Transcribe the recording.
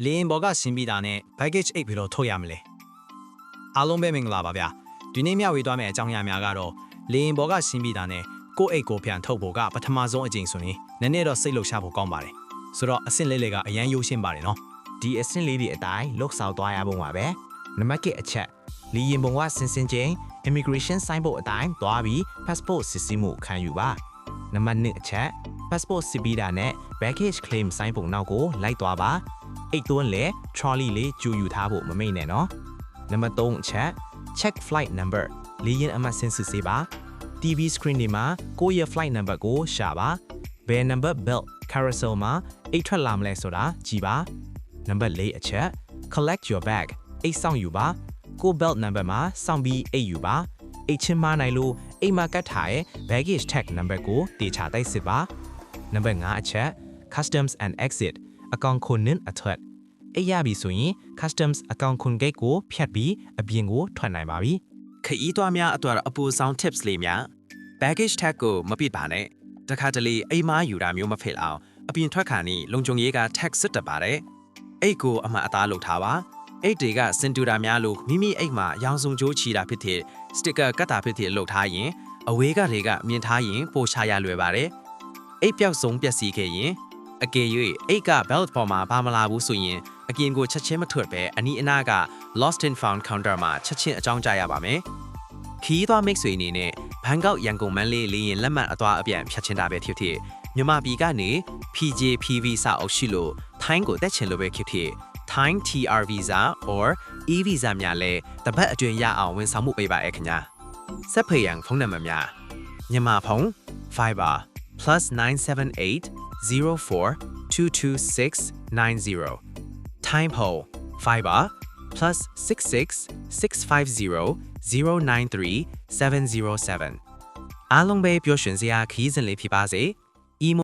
လင်းဘောကဆင်းပြီးတာနဲ့ package 8ပြီးတော့ထုတ်ရမလဲအားလုံးပဲမင်္ဂလာပါဗျာဒီနေ့မျှဝေသွားမယ့်အကြောင်းအရာများကတော့လင်းဘောကဆင်းပြီးတာနဲ့ကိုယ့်အိတ်ကိုပြန်ထုတ်ဖို့ကပထမဆုံးအကြိမ်ဆိုရင်နည်းနည်းတော့စိတ်လှုပ်ရှားဖို့ကောင်းပါတယ်ဆိုတော့အဆင့်လေးတွေကအရန်ရိုးရှင်းပါတယ်နော် ဒီအဆင့်လေးတွေအတိုင်းလှုပ်ဆောင်သွားရပုံပါပဲနံပါတ်1အချက်လီရင်ပုံကစင်စင်ချင်း immigration ဆိုင်းဘုတ်အတိုင်းသွားပြီး passport စစ်ဆေးမှုခံယူပါနံပါတ်2အချက် passport စစ်ပြီးတာနဲ့ baggage claim ဆိုင်းဘုတ်နောက်ကိုလိုက်သွားပါအိတ်သွင်းလေ trolley လေးကြိုယူထားဖို့မမိတ်နဲ့နော်နံပါတ်3အချက် check flight number လီရင်အမှတ်စင်စစ်ဆေးပါ TV screen ဒီမှာကိုယ့်ရဲ့ flight number ကိုရှာပါဘယ် number belt carousel မှာအိတ်ထွက်လာမလဲဆိုတာကြည့်ပါနံပါတ်4အချက် collect your bag အိတ်ဆောင်ယူပါကို belt number မှာစောင့်ပြီးအိတ်ယူပါအိတ်ချင်းမနိုင်လို့အိတ်မှာကတ်ထားရဲ့ baggage tag number ကိုတေချာတိုက်စစ်ပါနံပါတ်5အချက် customs and exit အကောင့်ခွန်နင်းအထွက်အိတ်ရပြီဆိုရင် customs အကောင့်ခွန် gate ကိုဖြတ်ပြီးအပြင်ကိုထွက်နိုင်ပါပြီခရီးသွားများအတွက်အပူဆောင် tips လေးများ baggage tag ကိုမပြစ်ပါနဲ့တခါတလေအိမ်မားယူတာမျိုးမဖြစ်အောင်အပြင်ထွက်ခါနီလုံခြုံရေးက tag စစ်တတ်ပါတယ်အိတ်ကိုအမှတ်အသားလုပ်ထားပါအိတ်တွေကစင်တူတာများလို့မိမိအိတ်မှာရောင်စုံကြိုးချီတာဖြစ်တဲ့စတစ်ကာကတ်တာဖြစ်တဲ့လုပ်ထားရင်အဝေးကတွေကမြင်ထားရင်ပိုချရလွယ်ပါတယ်အိတ်ပြောက်ဆုံးပျက်စီးခဲ့ရင်အကယ်၍အိတ်က belt ပေါ်မှာဘာမလာဘူးဆိုရင်အကင်ကိုချက်ချင်းမထွက်ပဲအနီးအနားက lost and found counter မှာချက်ချင်းအကြောင်းကြားရပါမယ်ခီးသွားမိတ်ဆွေအနေနဲ့ဘန်ကောက်ရန်ကုန်မန္တလေးလေရင်လက်မှတ်အသွားအပြန်ဖြတ်ချင်တာပဲဖြစ်ဖြစ်မြန်မာပြည်ကနေ PJPV စာအုပ်ရှိလို့ထိုင်းကိုတက်ချင်လို့ပဲဖြစ်ဖြစ်Thai TR Visa or E-Visa များလဲတပတ်အတွင်းရအောင်ဝန်ဆောင်မှုပေးပါရခင်ဗျာစက်ဖေးရန်ဖုန်းနံပါတ်များမြန်မာဖုန်း Fiber +978 04 226 90 Time Pole Fiber +66 650 093 707အားလုံးပဲပျော်ရွှင်စရာခီးစဉ်လေးဖြစ်ပါစေ